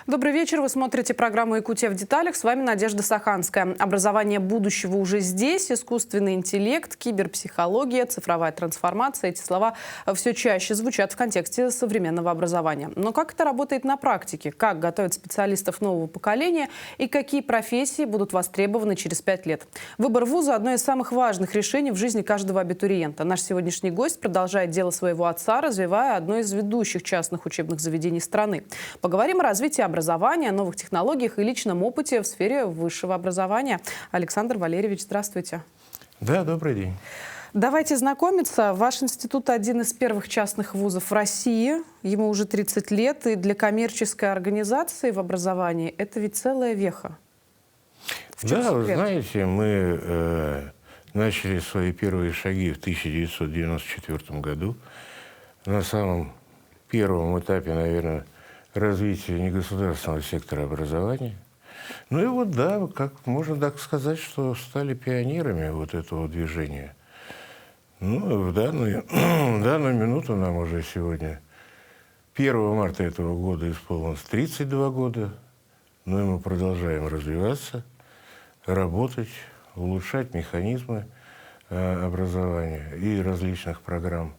Добрый вечер. Вы смотрите программу «Якутия в деталях». С вами Надежда Саханская. Образование будущего уже здесь. Искусственный интеллект, киберпсихология, цифровая трансформация. Эти слова все чаще звучат в контексте современного образования. Но как это работает на практике? Как готовят специалистов нового поколения? И какие профессии будут востребованы через 5 лет? Выбор вуза – одно из самых важных решений в жизни каждого абитуриента. Наш сегодняшний гость продолжает дело своего отца, развивая одно из ведущих частных учебных заведений страны. Поговорим о развитии образования, новых технологиях и личном опыте в сфере высшего образования. Александр Валерьевич, здравствуйте. Да, добрый день. Давайте знакомиться. Ваш институт один из первых частных вузов в России. Ему уже 30 лет. И для коммерческой организации в образовании это ведь целая веха. Да, вы знаете, мы начали свои первые шаги в 1994 году. На самом первом этапе, наверное, развития негосударственного сектора образования. Ну и вот, да, как можно так сказать, что стали пионерами вот этого движения. Ну, в данную минуту нам уже сегодня, 1 марта этого года, исполнилось 32 года. Ну и мы продолжаем развиваться, работать, улучшать механизмы образования и различных программ.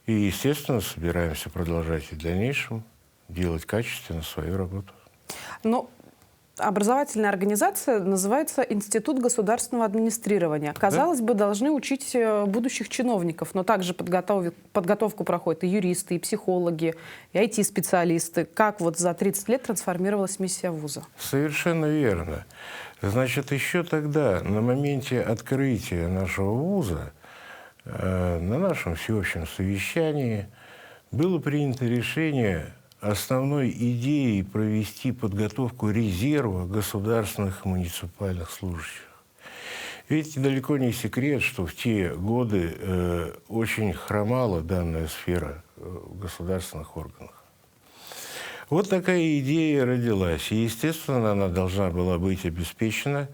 И, естественно, собираемся продолжать и в дальнейшем делать качественно свою работу. Но образовательная организация называется Институт государственного администрирования. Казалось бы, должны учить будущих чиновников, но также подготовку проходят и юристы, и психологи, и IT-специалисты. Как вот за 30 лет трансформировалась миссия вуза? Совершенно верно. Значит, еще тогда, на моменте открытия нашего вуза, на нашем всеобщем совещании было принято решение основной идеей провести подготовку резерва государственных и муниципальных служащих. Ведь далеко не секрет, что в те годы очень хромала данная сфера в государственных органах. Вот такая идея родилась. И, естественно, она должна была быть обеспечена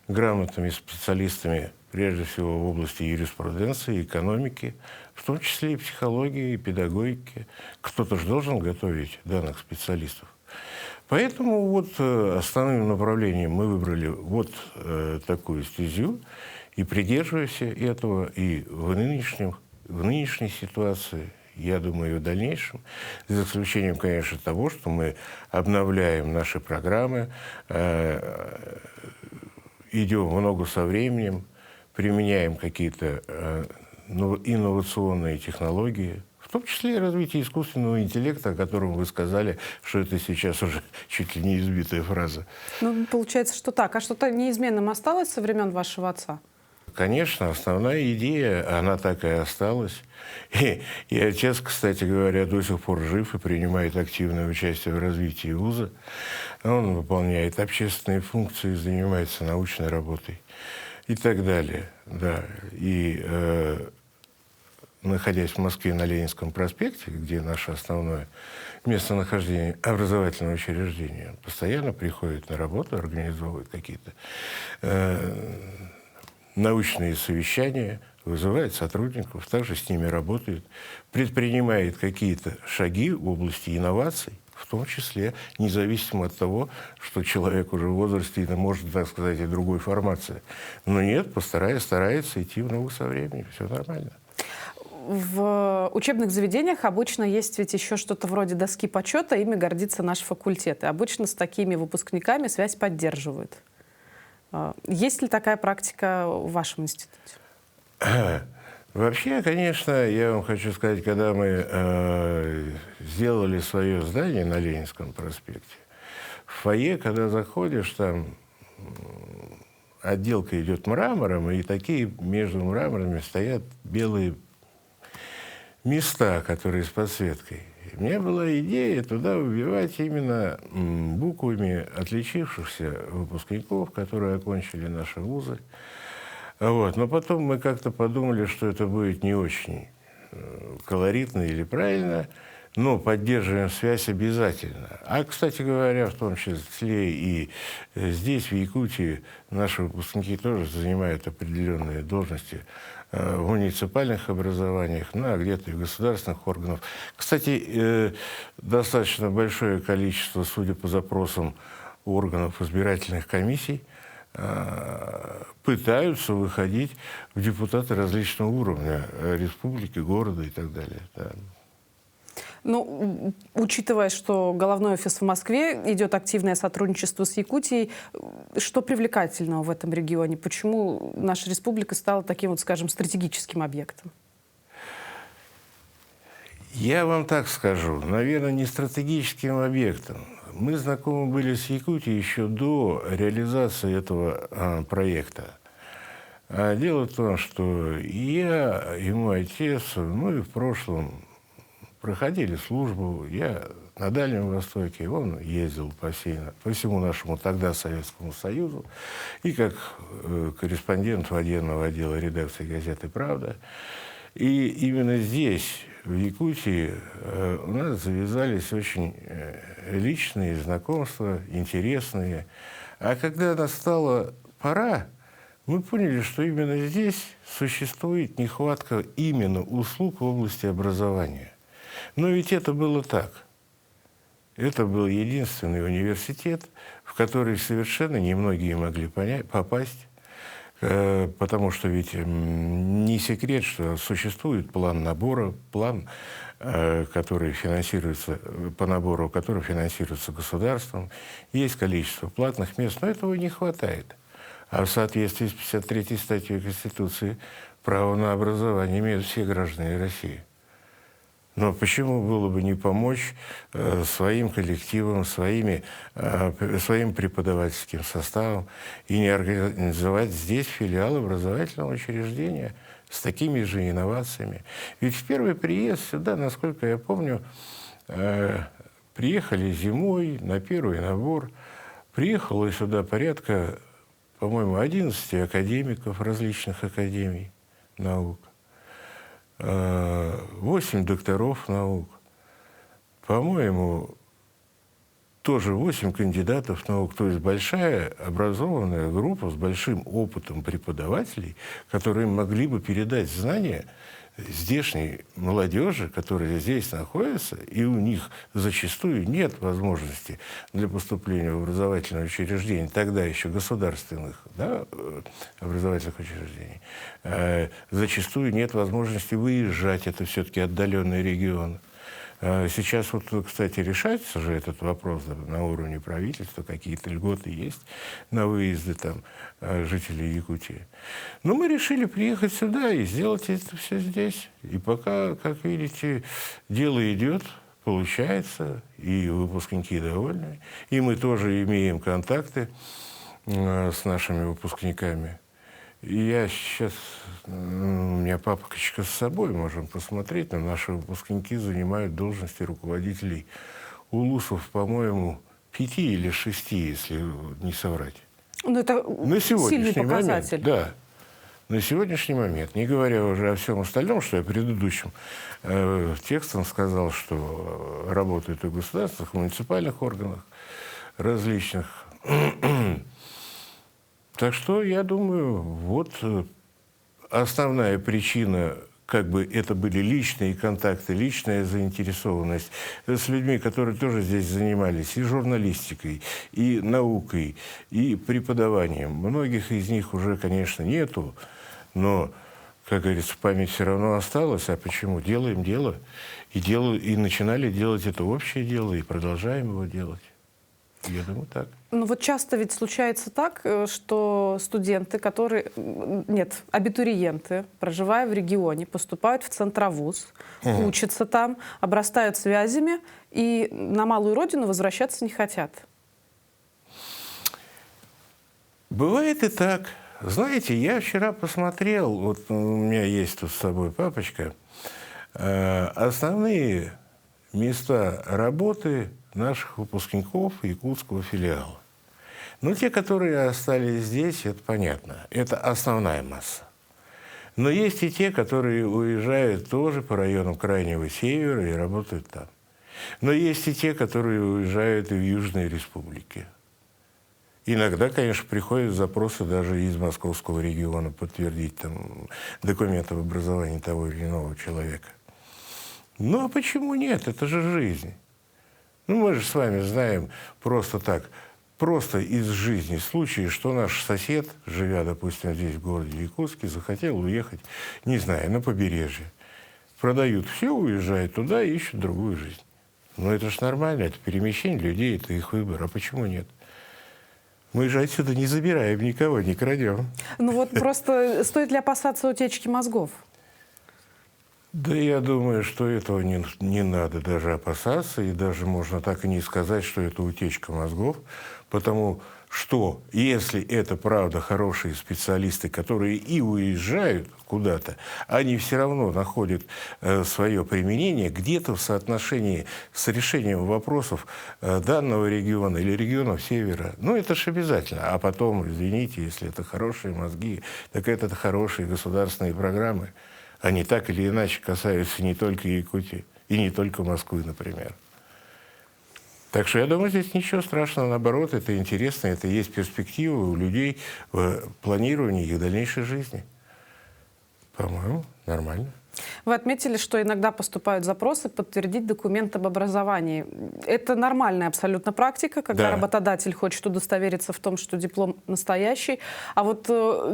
грамотными специалистами, прежде всего в области юриспруденции, экономики, в том числе и психологии, и педагогики. Кто-то же должен готовить данных специалистов. Поэтому вот основным направлением мы выбрали вот такую стезю и придерживаемся этого и в нынешней ситуации, я думаю, и в дальнейшем, за исключением, конечно, того, что мы обновляем наши программы, идем в ногу со временем, применяем какие-то инновационные технологии, в том числе и развитие искусственного интеллекта, о котором вы сказали, что это сейчас уже чуть ли не избитая фраза. Ну, получается, что так. А что-то неизменным осталось со времен вашего отца? Конечно, основная идея, она так и осталась. И отец, кстати говоря, до сих пор жив и принимает активное участие в развитии вуза. Он выполняет общественные функции, занимается научной работой и так далее. Да. И находясь в Москве на Ленинском проспекте, где наше основное местонахождение образовательного учреждения, он постоянно приходит на работу, организовывает какие-то научные совещания, вызывает сотрудников, также с ними работает, предпринимает какие-то шаги в области инноваций, в том числе независимо от того, что человек уже в возрасте и может, так сказать, и другой формации. Но нет, старается идти в ногу со временем, все нормально. В учебных заведениях обычно есть ведь еще что-то вроде доски почета, ими гордится наш факультет. И обычно с такими выпускниками связь поддерживают. Есть ли такая практика в вашем институте? Вообще, конечно, я вам хочу сказать, когда мы сделали свое здание на Ленинском проспекте, в фойе, когда заходишь, там отделка идет мрамором, и такие между мраморами стоят белые места, которые с подсветкой. У меня была идея туда выбивать именно буквами отличившихся выпускников, которые окончили наши вузы. Вот. Но потом мы как-то подумали, что это будет не очень колоритно или правильно, но поддерживаем связь обязательно. А, кстати говоря, в том числе и здесь, в Якутии, наши выпускники тоже занимают определенные должности в муниципальных образованиях, ну, а где-то и в государственных органах. Кстати, достаточно большое количество, судя по запросам органов избирательных комиссий, пытаются выходить в депутаты различного уровня республики, города и так далее. Да. Ну, учитывая, что головной офис в Москве, идет активное сотрудничество с Якутией, что привлекательного в этом регионе? Почему наша республика стала таким, вот, скажем, стратегическим объектом? Я вам так скажу, наверное, не стратегическим объектом. Мы знакомы были с Якутией еще до реализации этого проекта. А дело в том, что и я, и мой отец, ну и в прошлом проходили службу. Я на Дальнем Востоке, он ездил по всему нашему тогда Советскому Союзу, и как корреспондент военного отдела редакции газеты «Правда». И именно здесь, в Якутии, у нас завязались очень личные знакомства, интересные. А когда настала пора, мы поняли, что именно здесь существует нехватка именно услуг в области образования. Но ведь это было так. Это был единственный университет, в который совершенно немногие могли попасть. Потому что ведь не секрет, что существует план набора, план, который финансируется, по набору который финансируется государством. Есть количество платных мест, но этого не хватает. А в соответствии с 53-й статьей Конституции право на образование имеют все граждане России. Но почему было бы не помочь своим коллективам, своим преподавательским составом и не организовать здесь филиал образовательного учреждения с такими же инновациями? Ведь в первый приезд сюда, насколько я помню, приехали зимой на первый набор. Приехало сюда порядка, по-моему, 11 академиков различных академий наук. 8 докторов наук, по-моему, тоже 8 кандидатов наук, то есть большая образованная группа с большим опытом преподавателей, которые могли бы передать знания здешней молодежи, которая здесь находится, и у них зачастую нет возможности для поступления в образовательное учреждение, тогда еще государственных, да, образовательных учреждений, зачастую нет возможности выезжать, это все-таки отдаленный регион. Сейчас вот, кстати, решается же этот вопрос на уровне правительства, какие-то льготы есть на выезды там жителей Якутии. Но мы решили приехать сюда и сделать это все здесь. И пока, как видите, дело идет, получается, и выпускники довольны. И мы тоже имеем контакты с нашими выпускниками. И я сейчас, у меня папочка с собой, можем посмотреть, но наши выпускники занимают должности руководителей УЛУСов, по-моему, 5 или 6, если не соврать. Ну, это на сегодняшний сильный показатель. Момент, да, на сегодняшний момент, не говоря уже о всем остальном, что я предыдущим текстом сказал, что работают и в государственных, и в муниципальных органах различных. Так что, я думаю, вот основная причина, как бы это были личные контакты, личная заинтересованность с людьми, которые тоже здесь занимались и журналистикой, и наукой, и преподаванием. Многих из них уже, конечно, нету, но, как говорится, память все равно осталась. А почему? Делаем дело. И начинали делать это общее дело, и продолжаем его делать. Я думаю, так. Ну вот часто ведь случается так, что студенты, абитуриенты, проживая в регионе, поступают в центровуз, учатся там, обрастают связями и на малую родину возвращаться не хотят. Бывает и так. Знаете, я вчера посмотрел, вот у меня есть тут с собой папочка, основные места работы наших выпускников якутского филиала. Но те, которые остались здесь, это понятно. Это основная масса. Но есть и те, которые уезжают тоже по районам Крайнего Севера и работают там. Но есть и те, которые уезжают и в Южной Республике. Иногда, конечно, приходят запросы даже из московского региона подтвердить там документы об образовании того или иного человека. Ну, а почему нет? Это же жизнь. Ну, мы же с вами знаем просто так, просто из жизни случаи, что наш сосед, живя, допустим, здесь, в городе Якутске, захотел уехать, не знаю, на побережье. Продают все, уезжают туда и ищут другую жизнь. Ну, это ж нормально, это перемещение людей, это их выбор. А почему нет? Мы же отсюда не забираем никого, не крадем. Ну вот просто стоит ли опасаться утечки мозгов? Да я думаю, что этого не надо даже опасаться, и даже можно так и не сказать, что это утечка мозгов, потому что если это правда хорошие специалисты, которые и уезжают куда-то, они все равно находят свое применение где-то в соотношении с решением вопросов данного региона или регионов Севера. Ну, это же обязательно. А потом, извините, если это хорошие мозги, так это хорошие государственные программы. Они так или иначе касаются не только Якутии и не только Москвы, например. Так что я думаю, здесь ничего страшного, наоборот, это интересно, это есть перспектива у людей в планировании их дальнейшей жизни. По-моему, нормально. Вы отметили, что иногда поступают запросы подтвердить документ об образовании. Это нормальная абсолютно практика, когда Да. работодатель хочет удостовериться в том, что диплом настоящий. А вот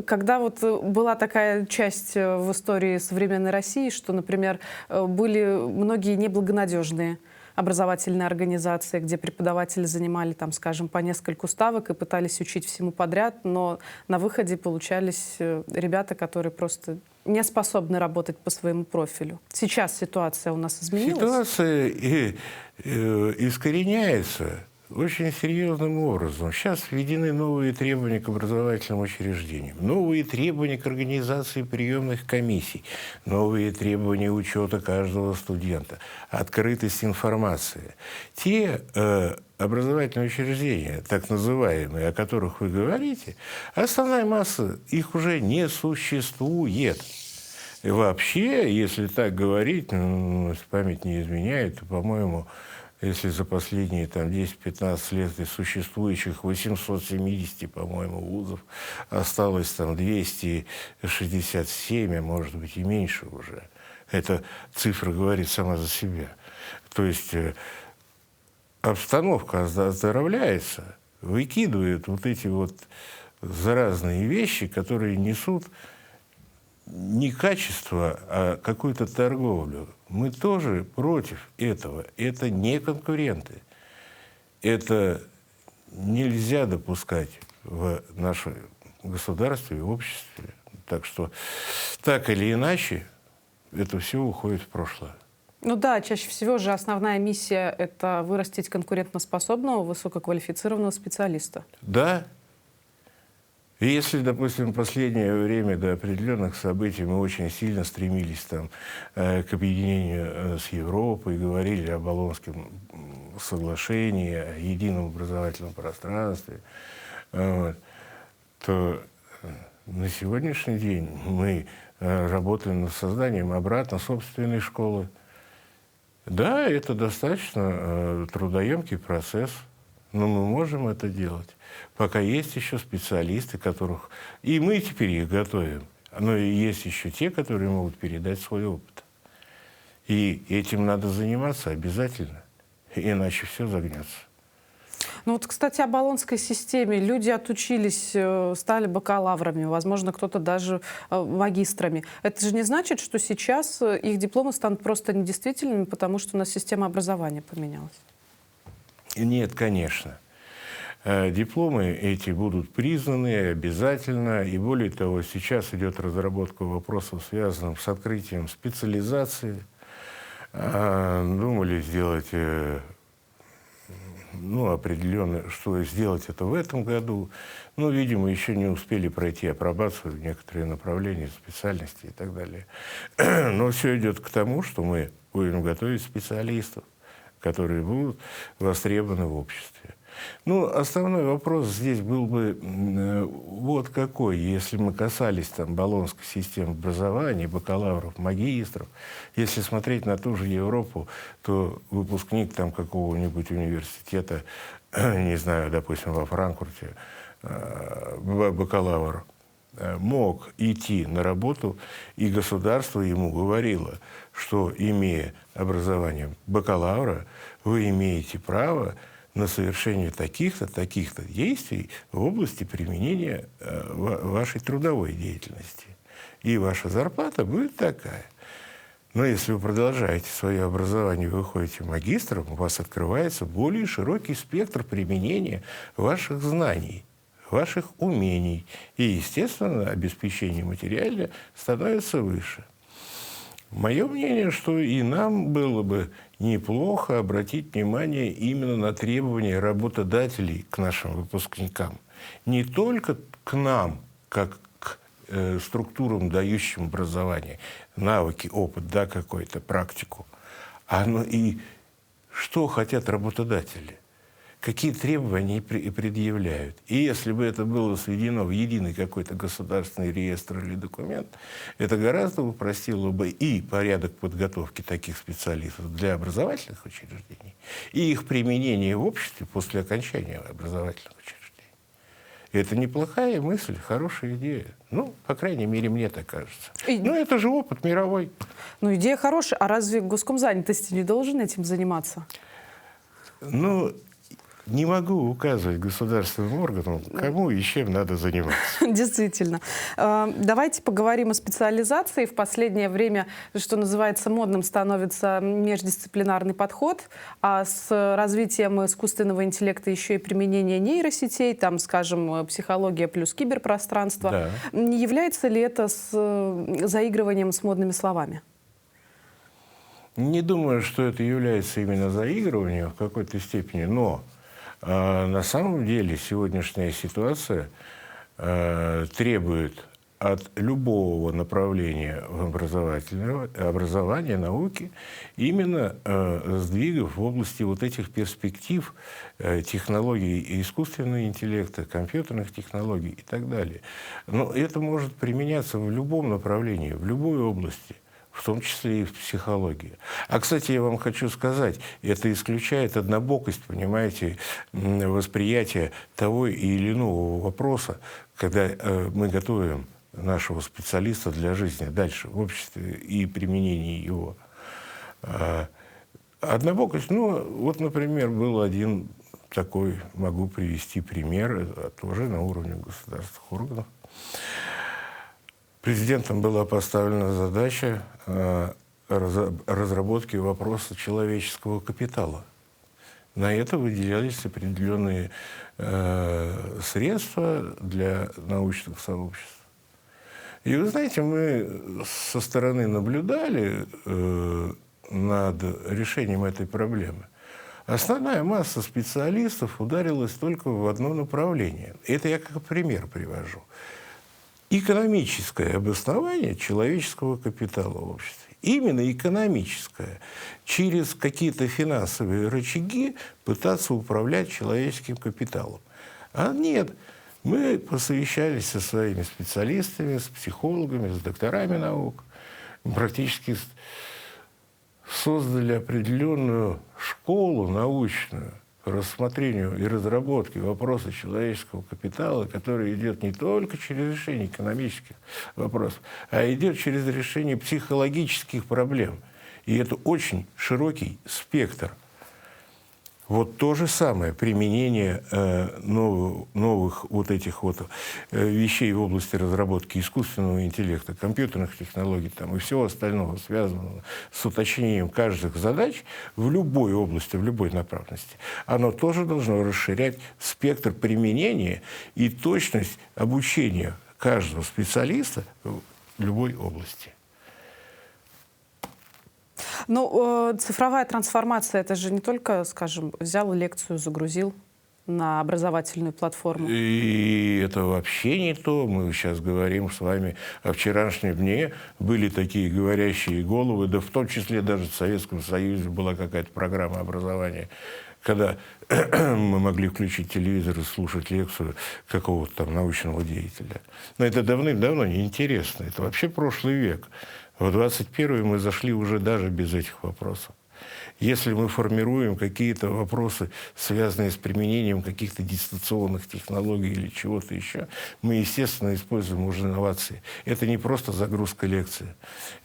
когда вот была такая часть в истории современной России, что, например, были многие неблагонадежные образовательные организации, где преподаватели занимали, там, скажем, по нескольку ставок и пытались учить всему подряд, но на выходе получались ребята, которые просто не способны работать по своему профилю. Сейчас ситуация у нас изменилась? Ситуация искореняется очень серьезным образом. Сейчас введены новые требования к образовательным учреждениям, новые требования к организации приемных комиссий, новые требования учета каждого студента, открытость информации. Те образовательные учреждения, так называемые, о которых вы говорите, основная масса их уже не существует. И вообще, если так говорить, ну, если память не изменяет, то, по-моему, если за последние там, 10-15 лет из существующих 870, по-моему, вузов осталось там 267, а может быть и меньше уже. Эта цифра говорит сама за себя. То есть обстановка оздоровляется, выкидывают вот эти вот заразные вещи, которые несут не качество, а какую-то торговлю. Мы тоже против этого. Это не конкуренты. Это нельзя допускать в нашем государстве и обществе. Так что, так или иначе, это все уходит в прошлое. Ну да, чаще всего же основная миссия — это вырастить конкурентоспособного, высококвалифицированного специалиста. Да. И если, допустим, в последнее время до определенных событий мы очень сильно стремились там, к объединению с Европой, говорили о Болонском соглашении, о едином образовательном пространстве, вот, то на сегодняшний день мы работаем над созданием обратно собственной школы. Да, это достаточно трудоемкий процесс, но мы можем это делать. Пока есть еще специалисты, которых... И мы теперь их готовим. Но и есть еще те, которые могут передать свой опыт. И этим надо заниматься обязательно, иначе все загнется. Ну вот, кстати, о болонской системе. Люди отучились, стали бакалаврами, возможно, кто-то даже магистрами. Это же не значит, что сейчас их дипломы станут просто недействительными, потому что у нас система образования поменялась? Нет, конечно. Дипломы эти будут признаны обязательно. И более того, сейчас идет разработка вопросов, связанных с открытием специализации. Думали сделать определенно, что сделать это в этом году. Но, видимо, еще не успели пройти апробацию в некоторые направления, специальности и так далее. Но все идет к тому, что мы будем готовить специалистов, которые будут востребованы в обществе. Ну, основной вопрос здесь был бы вот какой. Если мы касались там болонской системы образования, бакалавров, магистров, если смотреть на ту же Европу, то выпускник там какого-нибудь университета, не знаю, допустим, во Франкфурте, бакалавр, мог идти на работу, и государство ему говорило, что, имея образование бакалавра, вы имеете право на совершение таких-то, таких-то действий в области применения вашей трудовой деятельности. И ваша зарплата будет такая. Но если вы продолжаете свое образование, вы выходите магистром, у вас открывается более широкий спектр применения ваших знаний, ваших умений. И, естественно, обеспечение материально становится выше. Мое мнение, что и нам было бы неплохо обратить внимание именно на требования работодателей к нашим выпускникам. Не только к нам, как к структурам, дающим образование, навыки, опыт, да, какую-то практику, но и что хотят работодатели. Какие требования они предъявляют. И если бы это было сведено в единый какой-то государственный реестр или документ, это гораздо упростило бы и порядок подготовки таких специалистов для образовательных учреждений, и их применение в обществе после окончания образовательных учреждений. И это неплохая мысль, хорошая идея. Ну, по крайней мере, мне так кажется. Ну, это же опыт мировой. Ну, идея хорошая. А разве госкомзанятости не должен этим заниматься? Ну, не могу указывать государственным органам, кому и чем надо заниматься. Действительно. Давайте поговорим о специализации. В последнее время, что называется, модным становится междисциплинарный подход, а с развитием искусственного интеллекта еще и применение нейросетей, там, скажем, психология плюс киберпространство. Да. Не является ли это заигрыванием с модными словами? Не думаю, что это является именно заигрыванием в какой-то степени, но на самом деле сегодняшняя ситуация требует от любого направления образовательного образования, науки, именно сдвигов в области вот этих перспектив технологий искусственного интеллекта, компьютерных технологий и так далее. Но это может применяться в любом направлении, в любой области, в том числе и в психологии. А, кстати, я вам хочу сказать, это исключает однобокость, понимаете, восприятия того или иного вопроса, когда мы готовим нашего специалиста для жизни дальше в обществе и применения его. Однобокость, ну, вот, например, был один такой, могу привести пример, тоже на уровне государственных органов. Президентом была поставлена задача разработки вопроса человеческого капитала. На это выделялись определенные средства для научных сообществ. И вы знаете, мы со стороны наблюдали над решением этой проблемы. Основная масса специалистов ударилась только в одно направление. Это я как пример привожу. Экономическое обоснование человеческого капитала в обществе. Именно экономическое. Через какие-то финансовые рычаги пытаться управлять человеческим капиталом. А нет. Мы посовещались со своими специалистами, с психологами, с докторами наук. Мы практически создали определенную школу научную по рассмотрению и разработке вопроса человеческого капитала, который идет не только через решение экономических вопросов, а идет через решение психологических проблем. И это очень широкий спектр. Вот то же самое применение новых вот этих вот вещей в области разработки искусственного интеллекта, компьютерных технологий там, и всего остального, связанного с уточнением каждых задач в любой области, в любой направленности, оно тоже должно расширять спектр применения и точность обучения каждого специалиста в любой области. Ну, цифровая трансформация, это же не только, скажем, взял лекцию, загрузил на образовательную платформу. И это вообще не то. Мы сейчас говорим с вами о вчерашнем дне. Были такие говорящие головы, да в том числе даже в Советском Союзе была какая-то программа образования, когда мы могли включить телевизор и слушать лекцию какого-то там научного деятеля. Но это давным-давно неинтересно. Это вообще прошлый век. В 21-й мы зашли уже даже без этих вопросов. Если мы формируем какие-то вопросы, связанные с применением каких-то дистанционных технологий или чего-то еще, мы, естественно, используем уже инновации. Это не просто загрузка лекции.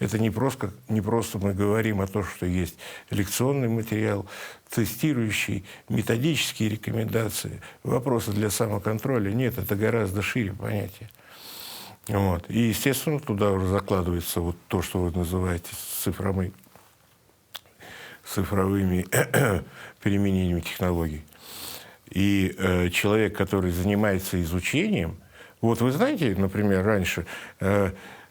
Это не просто мы говорим о том, что есть лекционный материал, тестирующий, методические рекомендации, вопросы для самоконтроля. Нет, это гораздо шире понятие. Вот. И, естественно, туда уже закладывается вот то, что вы называете цифровыми применениями технологий. И человек, который занимается изучением, вот вы знаете, например, раньше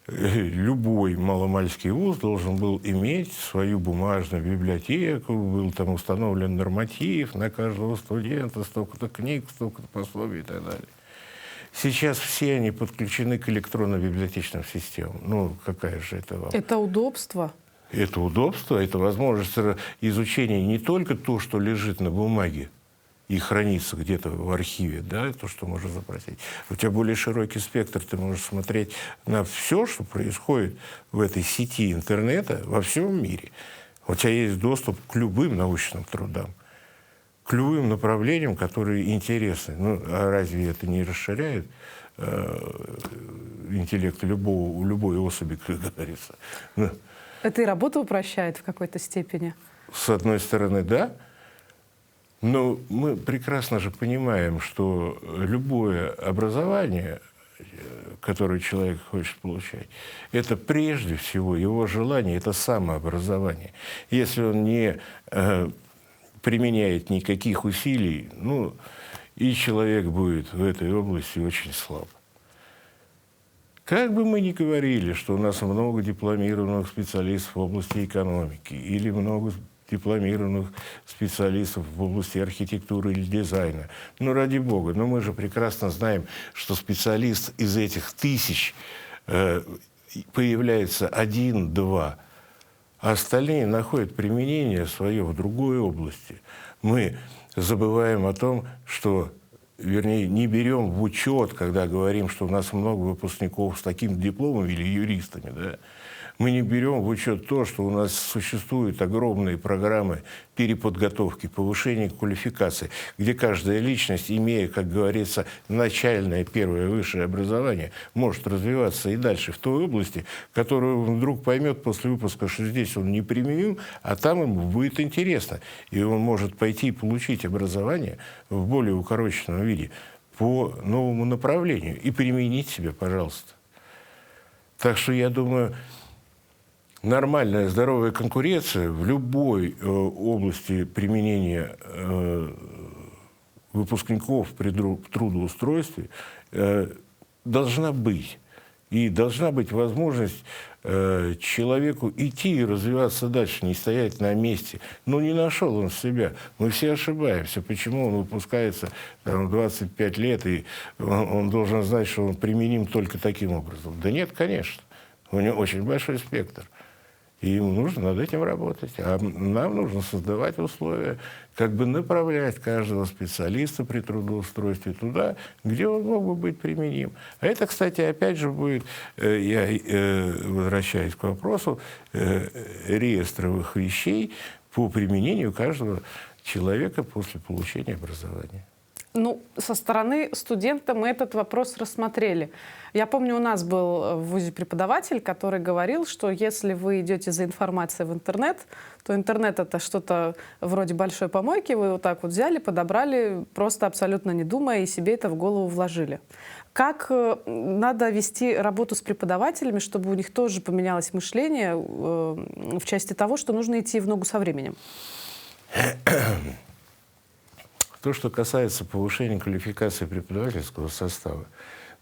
любой маломальский вуз должен был иметь свою бумажную библиотеку, был там установлен норматив на каждого студента, столько-то книг, столько-то пособий и так далее. Сейчас все они подключены к электронно-библиотечным системам. Ну, какая же это вам? Это удобство. Это удобство, это возможность изучения не только то, что лежит на бумаге и хранится где-то в архиве, да, то, что можно запросить. У тебя более широкий спектр, ты можешь смотреть на все, что происходит в этой сети интернета во всем мире. У тебя есть доступ к любым научным трудам, к любым направлениям, которые интересны. Ну, а разве это не расширяет интеллект любой особи, как говорится? Это и работу упрощает в какой-то степени? С одной стороны, да. Но мы прекрасно же понимаем, что любое образование, которое человек хочет получать, это прежде всего его желание, это самообразование. Если он не применяет никаких усилий, ну, и человек будет в этой области очень слаб. Как бы мы ни говорили, что у нас много дипломированных специалистов в области экономики или много дипломированных специалистов в области архитектуры или дизайна, ну, ради бога, но мы же прекрасно знаем, что специалист из этих тысяч появляется 1-2, а остальные находят применение свое в другой области. Мы забываем о том, что, вернее, не берем в учет, когда говорим, что у нас много выпускников с таким дипломом или юристами, да, мы не берем в учет то, что у нас существуют огромные программы переподготовки, повышения квалификации, где каждая личность, имея, как говорится, начальное первое высшее образование, может развиваться и дальше в той области, которую он вдруг поймет после выпуска, что здесь он не применим, а там ему будет интересно. И он может пойти и получить образование в более укороченном виде по новому направлению и применить себя, пожалуйста. Так что я думаю, нормальная, здоровая конкуренция в любой области применения выпускников при трудоустройстве должна быть. И должна быть возможность человеку идти и развиваться дальше, не стоять на месте. Но не нашел он себя. Мы все ошибаемся. Почему он выпускается там, 25 лет, и он должен знать, что он применим только таким образом? Да нет, конечно. У него очень большой спектр. И ему нужно над этим работать. А нам нужно создавать условия, как бы направлять каждого специалиста при трудоустройстве туда, где он мог бы быть применим. А это, кстати, опять же будет, я возвращаюсь к вопросу, реестровых вещей по применению каждого человека после получения образования. Ну, со стороны студента мы этот вопрос рассмотрели. Я помню, у нас был в ВУЗе преподаватель, который говорил, что если вы идете за информацией в интернет, то интернет — это что-то вроде большой помойки, вы вот так вот взяли, подобрали, просто абсолютно не думая, и себе это в голову вложили. Как надо вести работу с преподавателями, чтобы у них тоже поменялось мышление в части того, что нужно идти в ногу со временем? То, что касается повышения квалификации преподавательского состава,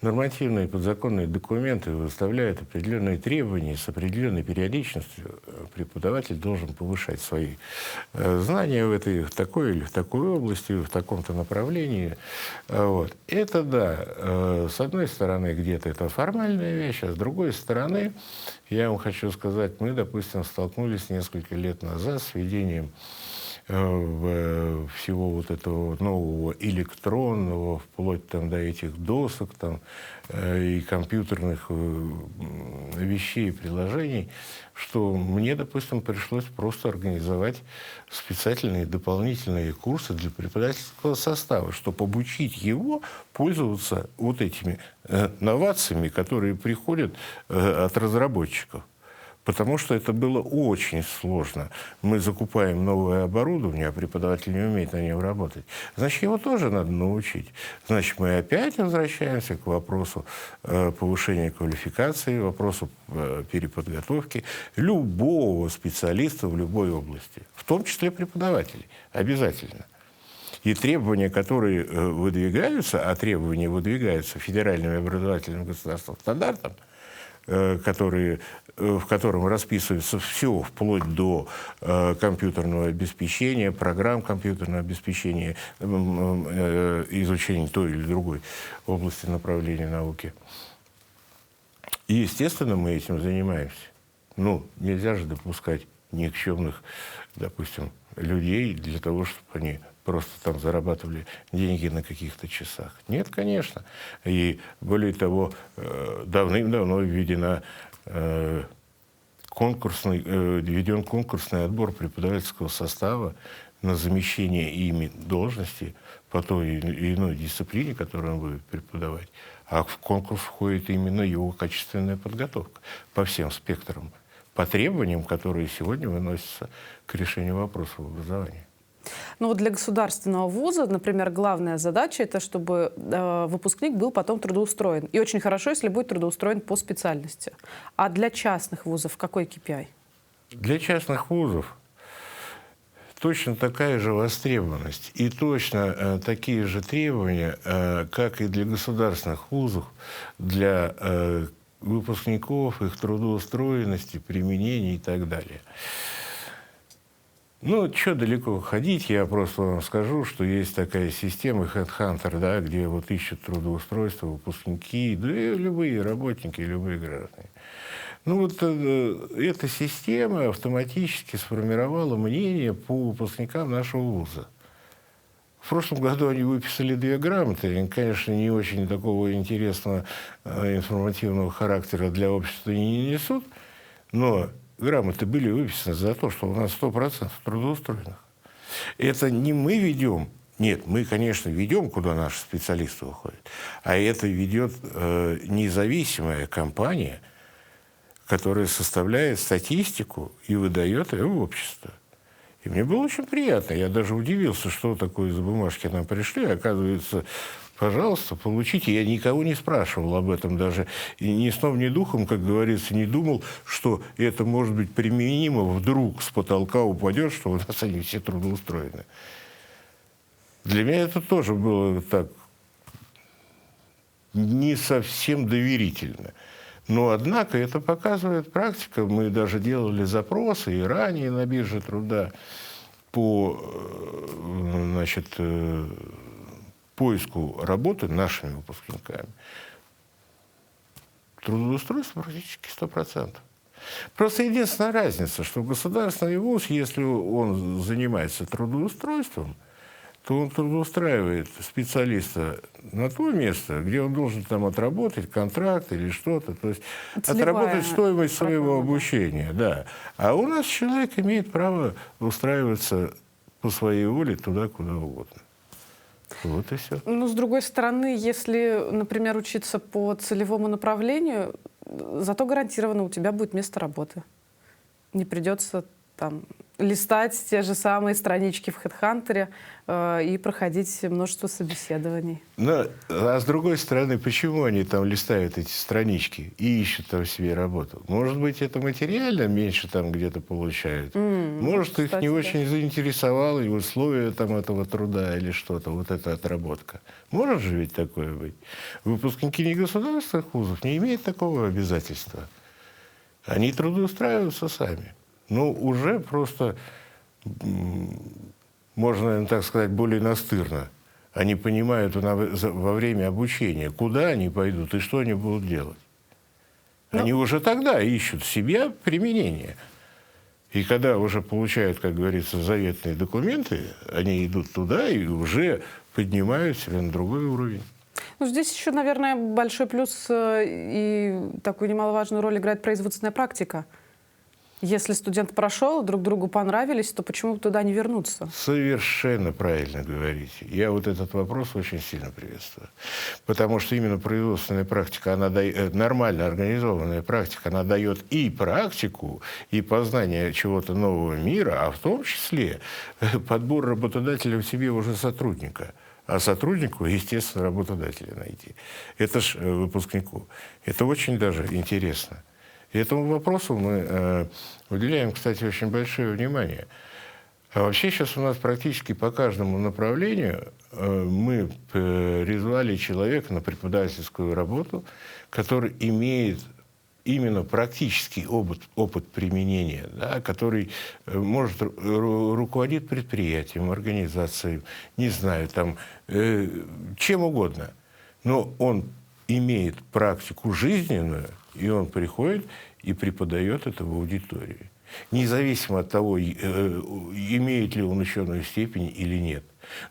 нормативные подзаконные документы выставляют определенные требования, с определенной периодичностью преподаватель должен повышать свои знания в такой или в такой области, в таком-то направлении. Вот. Это да, с одной стороны, где-то это формальная вещь, а с другой стороны, я вам хочу сказать, мы, допустим, столкнулись несколько лет назад с введением всего вот этого нового электронного, вплоть там до этих досок там, и компьютерных вещей, приложений, что мне, допустим, пришлось просто организовать специальные дополнительные курсы для преподавательского состава, чтобы обучить его пользоваться вот этими новациями, которые приходят от разработчиков. Потому что это было очень сложно. Мы закупаем новое оборудование, а преподаватель не умеет на нем работать. Значит, его тоже надо научить. Значит, мы опять возвращаемся к вопросу повышения квалификации, вопросу переподготовки любого специалиста в любой области, в том числе преподавателей. Обязательно. И требования, которые выдвигаются, а требования выдвигаются федеральным образовательным государственным стандартом, в котором расписывается все, вплоть до компьютерного обеспечения, программ компьютерного обеспечения, изучения той или другой области направления науки. И, естественно, мы этим занимаемся. Ну, нельзя же допускать никчемных, допустим, людей для того, чтобы они просто там зарабатывали деньги на каких-то часах. Нет, конечно. И более того, давным-давно введен конкурсный отбор преподавательского состава на замещение ими должности по той или иной дисциплине, которую он будет преподавать. А в конкурс входит именно его качественная подготовка по всем спектрам, по требованиям, которые сегодня выносятся к решению вопросов образования. Ну вот для государственного вуза, например, главная задача – это чтобы выпускник был потом трудоустроен. И очень хорошо, если будет трудоустроен по специальности. А для частных вузов какой KPI? Для частных вузов точно такая же востребованность и точно такие же требования, как и для государственных вузов, для выпускников, их трудоустроенности, применения и так далее. Ну, что далеко ходить, я просто вам скажу, что есть такая система HeadHunter, да, где вот ищут трудоустройство выпускники, да и любые работники, любые граждане. Ну вот эта система автоматически сформировала мнение по выпускникам нашего вуза. В прошлом году они выписали 2 грамоты. Они, конечно, не очень такого интересного информативного характера для общества не несут, но грамоты были выписаны за то, что у нас 100% трудоустроенных. Это не мы ведем. Нет, мы, конечно, ведем, куда наши специалисты уходят. А это ведет независимая компания, которая составляет статистику и выдает ее в общество. И мне было очень приятно. Я даже удивился, что такое за бумажки нам пришли. Оказывается, пожалуйста, получите. Я никого не спрашивал об этом даже. И ни сном, ни духом, как говорится, не думал, что это может быть применимо. Вдруг с потолка упадет, что у нас они все трудоустроены. Для меня это тоже было так не совсем доверительно. Но, однако, это показывает практика. Мы даже делали запросы и ранее на бирже труда по, значит, поиску работы нашими выпускниками. Трудоустройство практически 100%. Просто единственная разница, что государственный вуз, если он занимается трудоустройством, то он трудоустраивает специалиста на то место, где он должен там отработать контракт или что-то, то есть отработать стоимость своего обучения. Да. А у нас человек имеет право устраиваться по своей воле туда, куда угодно. Вот и все. Ну, с другой стороны, если, например, учиться по целевому направлению, зато гарантированно у тебя будет место работы. Не придется там листать те же самые странички в HeadHunter и проходить множество собеседований. Но, а с другой стороны, почему они там листают эти странички и ищут там себе работу? Может быть, это материально меньше там где-то получают? Может, их не очень заинтересовало и условия там этого труда или что-то, вот эта отработка. Может же ведь такое быть? Выпускники негосударственных вузов не имеют такого обязательства. Они трудоустраиваются сами. Ну, уже просто, можно, наверное, так сказать, более настырно. Они понимают во время обучения, куда они пойдут и что они будут делать. Они уже тогда ищут себе применение. И когда уже получают, как говорится, заветные документы, они идут туда и уже поднимают себя на другой уровень. Ну, здесь еще, наверное, большой плюс и такую немаловажную роль играет производственная практика. Если студент прошел, друг другу понравились, то почему бы туда не вернуться? Совершенно правильно говорите. Я вот этот вопрос очень сильно приветствую. Потому что именно производственная практика, она дает, нормально организованная практика, она дает и практику, и познание чего-то нового мира, а в том числе подбор работодателя в себе уже сотрудника. А сотруднику, естественно, работодателя найти. Это ж выпускнику. Это очень даже интересно. И этому вопросу мы уделяем, кстати, очень большое внимание. А вообще сейчас у нас практически по каждому направлению мы призвали человека на преподавательскую работу, который имеет именно практический опыт применения, да, который может руководить предприятием, организацией, не знаю, там, чем угодно. Но он имеет практику жизненную, и он приходит и преподает это в аудитории. Независимо от того, имеет ли он ученую степень или нет.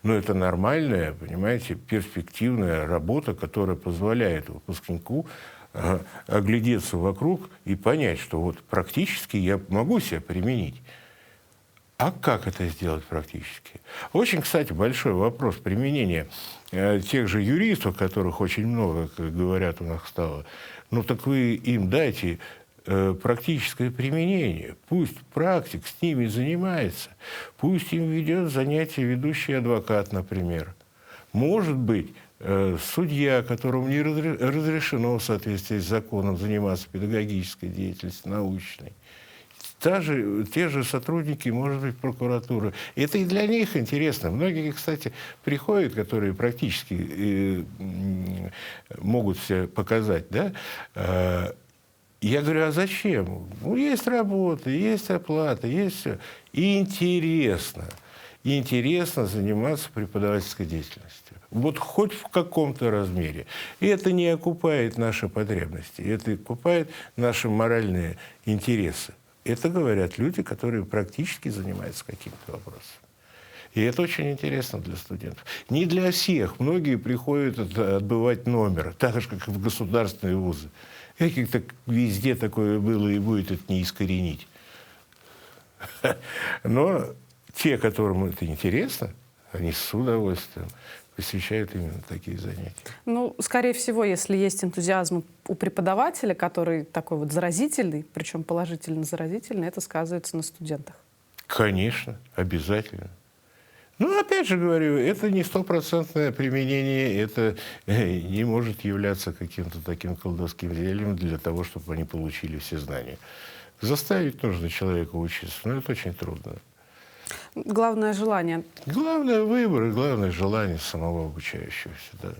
Но это нормальная, понимаете, перспективная работа, которая позволяет выпускнику оглядеться вокруг и понять, что вот практически я могу себя применить. А как это сделать практически? Очень, кстати, большой вопрос применения тех же юристов, которых очень много, как говорят, у нас стало. Ну так вы им дайте практическое применение. Пусть практик с ними занимается. Пусть им ведет занятия ведущий адвокат, например. Может быть, судья, которому не разрешено в соответствии с законом заниматься педагогической деятельностью, научной. Те же сотрудники, может быть, прокуратуры. Это и для них интересно. Многие, кстати, приходят, которые практически могут себя показать. Да? Я говорю, а зачем? Ну, есть работа, есть оплата, есть все. И интересно. И интересно заниматься преподавательской деятельностью. Вот хоть в каком-то размере. И это не окупает наши потребности. Это окупает наши моральные интересы. Это говорят люди, которые практически занимаются каким-то вопросом. И это очень интересно для студентов. Не для всех. Многие приходят отбывать номер, так же, как и в государственные вузы. И как-то везде такое было и будет, это не искоренить. Но те, которым это интересно, они с удовольствием посвящают именно такие занятия. Ну, скорее всего, если есть энтузиазм у преподавателя, который такой вот заразительный, причем положительно заразительный, это сказывается на студентах. Конечно, обязательно. Ну, опять же говорю, это не стопроцентное применение, это не может являться каким-то таким колдовским зельем для того, чтобы они получили все знания. Заставить нужно человека учиться, но это очень трудно. Главное желание. Главное выбор и главное желание самого обучающегося, да.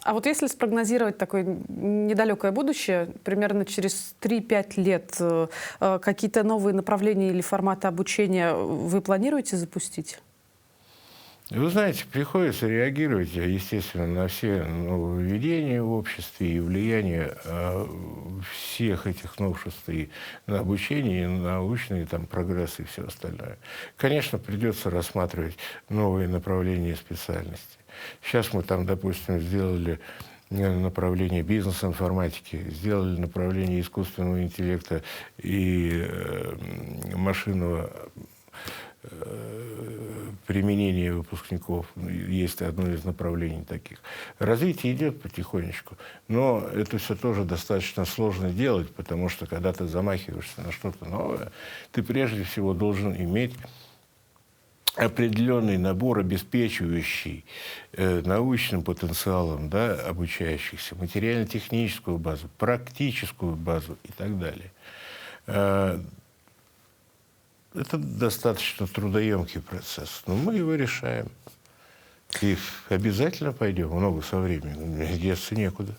А вот если спрогнозировать такое недалекое будущее, примерно через 3-5 лет, какие-то новые направления или форматы обучения вы планируете запустить? Вы знаете, приходится реагировать, естественно, на все нововведения в обществе и влияние всех этих новшеств и на обучение, и на научный там, прогресс и все остальное. Конечно, придется рассматривать новые направления специальности. Сейчас мы там, допустим, сделали направление бизнес-информатики, сделали направление искусственного интеллекта и машинного применения выпускников. Есть одно из направлений таких. Развитие идет потихонечку, но это все тоже достаточно сложно делать, потому что когда ты замахиваешься на что-то новое, ты прежде всего должен иметь определенный набор, обеспечивающий научным потенциалом, да, обучающихся, материально-техническую базу, практическую базу и так далее. Это достаточно трудоемкий процесс, но мы его решаем. И обязательно пойдем, много со временем, деться некуда.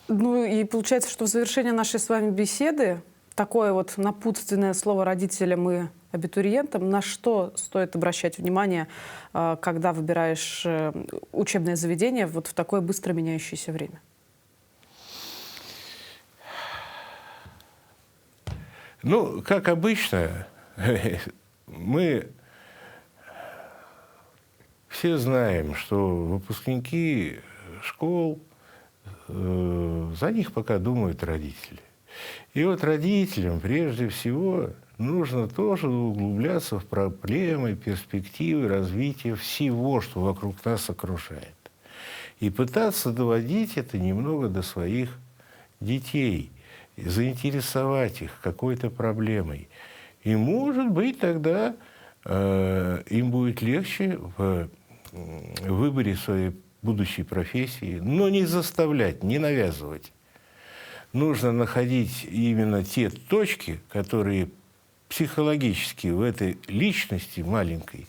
Ну и получается, что в завершение нашей с вами беседы такое вот напутственное слово родителям и абитуриентам, на что стоит обращать внимание, когда выбираешь учебное заведение вот в такое быстро меняющееся время? Ну, как обычно, мы все знаем, что выпускники школ, за них пока думают родители. И вот родителям прежде всего нужно тоже углубляться в проблемы, перспективы развития всего, что вокруг нас окружает. И пытаться доводить это немного до своих детей, заинтересовать их какой-то проблемой. И, может быть, тогда им будет легче в выборе своей будущей профессии, но не заставлять, не навязывать. Нужно находить именно те точки, которые психологически в этой личности маленькой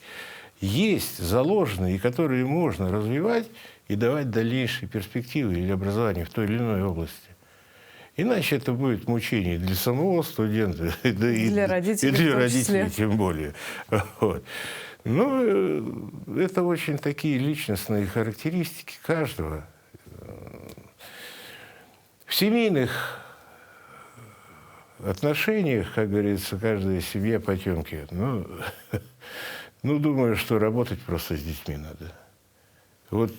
есть, заложены, и которые можно развивать и давать дальнейшие перспективы или образование в той или иной области. Иначе это будет мучение для самого студента, да и для родителей тем более. Вот. Ну, это очень такие личностные характеристики каждого. В семейных отношениях, как говорится, каждая семья потемки. Ну, думаю, что работать просто с детьми надо. Вот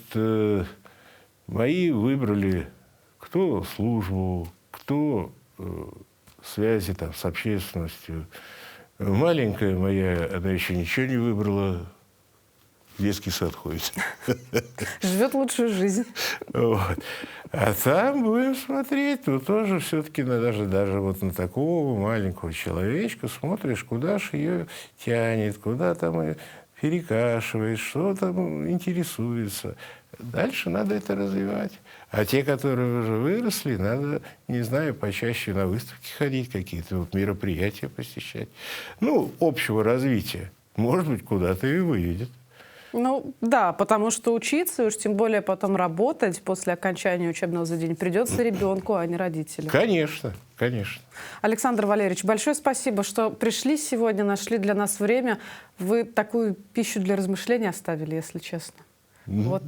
мои выбрали кто службу, кто связи там, с общественностью. Маленькая моя, она еще ничего не выбрала, в детский сад ходит. Живет лучшую жизнь. Вот. А там будем смотреть, ну тоже все-таки даже вот на такого маленького человечка смотришь, куда же ее тянет, куда там ее перекашивает, что там интересуется. Дальше надо это развивать. А те, которые уже выросли, надо, не знаю, почаще на выставки ходить, какие-то вот мероприятия посещать. Ну, общего развития. Может быть, куда-то и выведет. Ну, да, потому что учиться, и уж тем более потом работать после окончания учебного заведения придется ребенку, а не родителям. Конечно, конечно. Александр Валерьевич, большое спасибо, что пришли сегодня, нашли для нас время. Вы такую пищу для размышлений оставили, если честно. Вот.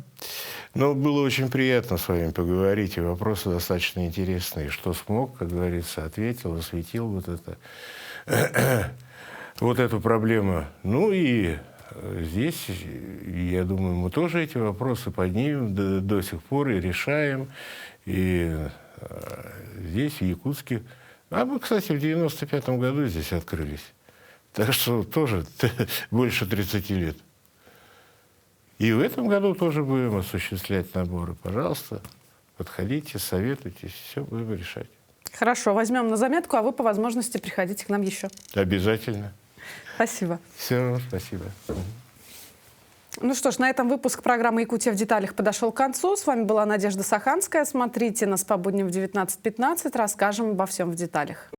Ну, было очень приятно с вами поговорить, и вопросы достаточно интересные. Что смог, как говорится, ответил, осветил вот эту проблему. Ну и здесь, я думаю, мы тоже эти вопросы поднимем до сих пор и решаем. И здесь, в Якутске. А мы, кстати, в 95-м году здесь открылись. Так что тоже больше 30 лет. И в этом году тоже будем осуществлять наборы. Пожалуйста, подходите, советуйтесь, все будем решать. Хорошо, возьмем на заметку, а вы по возможности приходите к нам еще. Обязательно. Спасибо. Все, спасибо. Ну что ж, на этом выпуск программы «Якутия в деталях» подошел к концу. С вами была Надежда Саханская. Смотрите нас по будням в 19:15. Расскажем обо всем в деталях.